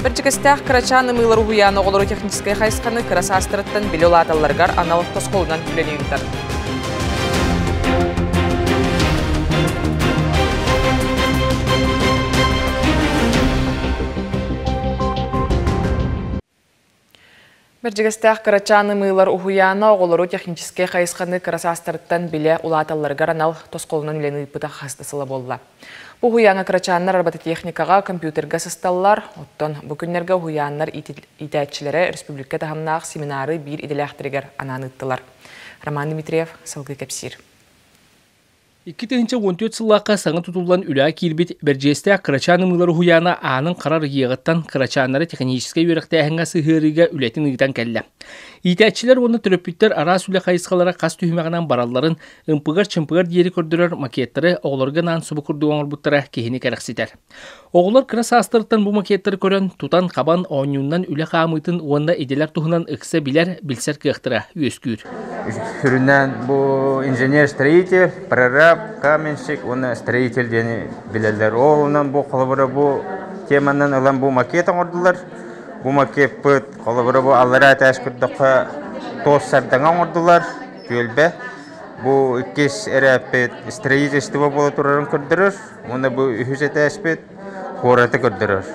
Берчикестях Карачан ымылар уяны оғылыру техническай хайсқаны кырасастырыттан білі олаталарғар аналық тосқолынан күленейіндер. Берчикестях Карачан ымылар уяны оғылыру техническай хайсқаны кырасастырыттан білі олаталарғар аналық тосқолынан күленейіпіті хастысылы болды. Бұл хуяңа Карачаннар робототехникаға компьютерға сысталылар, оттон бүкінлерге хуяннар итәтчілері республика тағымнақ семинары бір иделяқтырығар ананыттылар. Роман Дмитриев, Салгы Кепсир. 2014 сыллаққа саңы тұтылған үлі келбет Берчикесте Карачан ымылары хуяна анын қарар еғіттан Карачаннары техническай өріқтәйінға сығырыға үлетін ұйдан кәлі. Итәтчілер оны түріпіттер арас үлі қайысқалара қас түймеғынан бараларын ымпығар-чымпығар дейері көрдірер макеттері оғыларға нан сұбы күрдуған орбуттара кехіне кәріқсетер. Оғылар кірас астырыттан бұл макеттері көрін тұтан қабан оңюннан үлі қамытын онда еделер тұхынан ұқса білер білсер кіқтіра өскүйір. Хүрінен бұл инженер-строитель, прораб, каменщик, оны строитель дені білелер. Олынан бұл қолыбыры бұл теманан ұлан бұл макетін ордылар. Бұл макет бұд қолыбыры бұл аллара әтәш күрдіқі тоссардаңан ордылар, көлбе. Бұл үккес әрәпет строительство болы тұрарын күрдірір. Оны бұл үхіз әтәшпет қораты күрдірір.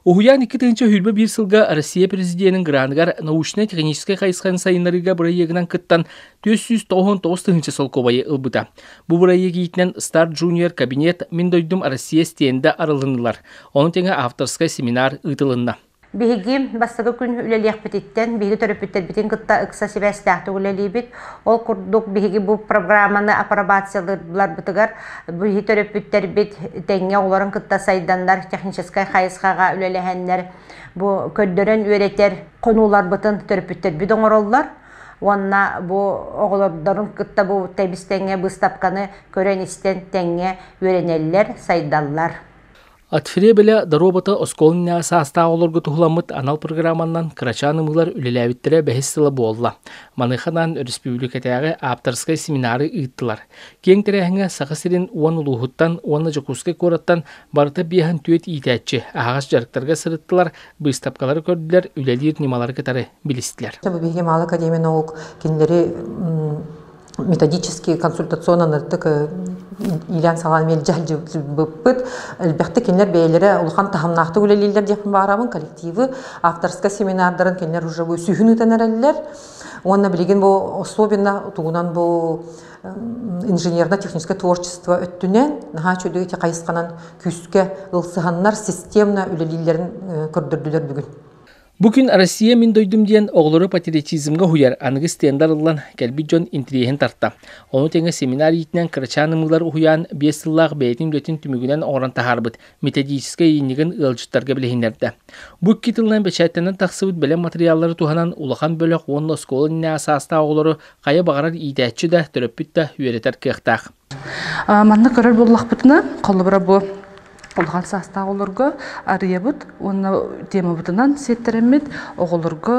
Ухуян 2-нче хүлбі бір сылға Россия президентінің гранығар научно-техническай қайысқан сайынларыға бұрайегінен күттан 499 сол кобайы ұлбыта. Бұл бұрайеге етінен Star Junior кабинет мен дойдым Россия стенді арылынылар. Оның теңі авторскай семинар ұтылынна. Биһиги бастагы күн үлелиях бититтен биһиги төрөпүттер битин кытта ыкса себестахты үлелибит ол курдук биһиги бу программаны апробациялар бытыгар биһиги төрөпүттер бит теңге оларын кытта сайдандар техническай хайысхага үлелехеннер бу көддөрөн үйретер конуулар бытын төрөпүттер бит оңороллар онна бу оголордорун кытта бу тебис теңге быстапканы көрөн истен теңге үйренеллер сайдаллар. Атфире білі даробата осколына саста оларға тұхыламыт анал программаннан Карачан ымылар үлеләвіттері бәхістілі болла. Маныханан республикатағы авторскай семинары ұйттылар. Кен тәрәхіңі сақысырын уан ұлығыттан, уаны жакускай кораттан барыта бияхан түйет итәтчі ағаш жарықтарға сырыттылар, бұйстапқалары көрділер, үлелер немалары кітары білістілер. Бігем алы академия наук кенлері методический консультационный Ильян Саламел жахжы бұппыт. Әлбәқті кенлер бәйлері ұлған тағымнақты өлелелер дейін бағарамын коллективі. Авторска семинардарын кенлер уже бұл сүйін үтенер әлілер. Онына білеген бұл особенно туғынан бұл инженерно-техническое творчество өттінен наға чөдігі қайысқанан күске ұлсығанлар системна өлелелерін көрдірділер бүгін. Бүгін Россия мен дойдым дейін оғылыры патриотизмға хуяр анығы стендарылан кәлбі жон интриген тартта. Оны теңі семинар етінен Карачан ымылар хуян 5 сыллағы бәйтін дөтін түмігінен оғыран тахарбыт, методическай енеген ылжыттарға білігіндерді. Бұл кетілінен бәчәттенен тақсыбыт бәлем материаллары туғанан улахан бөлік оны сколынне асаста оғылыры қайы бағарар идәтші да түріппітті үйеретер кеқтақ. Манны көрір боллақ бұтына, қолы бұра бұл Олған саста оғылырғы арыябыт, оны тема бұтынан сеттеремет, оғылырғы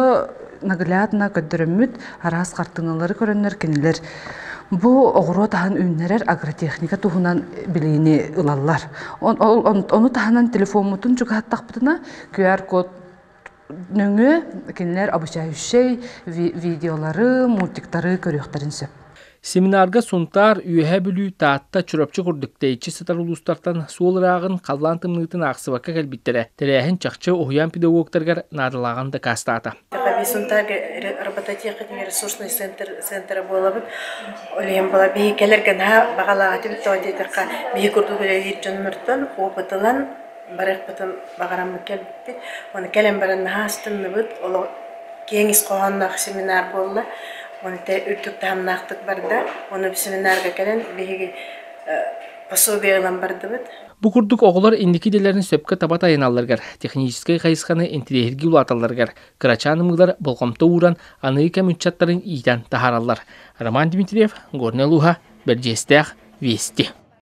нағылядына көддіремет, арас қартыналары көрінлер кенелер. Бұл оғыру тағын үйінлерер агротехника туғынан білейіне ұлалар. Оны тағынан телефон мұтын жүгі аттақ бұтына QR код нөңі кенелер абышай үшей видеолары, мультиктары көріқтарын сөп. Семинарға сұнтар үйе білу таатта чүрөпчі құрдықтайчы сытар ұлыстартан суылырағын қаллан тымнығытын ақсыбаққа кәлбеттері. Тәрәхін чақчы оғыян педагогтарғар надылағанды кастата. Сұнтар робототехника ресурсный центр болабыд. Олейін бола бейі кәлерген бағалаға тібітті ойдетірқа бейі күрдігілі ертжон мұрттан опытылан барық бұтын бағарамы кәлбетті. Оны кәлем баран астынны бұд, олы кеңіз қоғаннақ семинар болды. Оны үрдік тағымнақтық барды, оны семинарға кәлен бейгі пособие ғылам барды бұд. Бұл күрдік оғылар индикиделерін сөпкі табат айыналарғар, техническай қайысқаны интерьерге ұлаталарғар, Карачан ымылар бұлғамты ұран анығы кәмүтчаттарын ийтен тахаралар. Роман Дмитриев, Горнелуха, Берчикестях, Вести.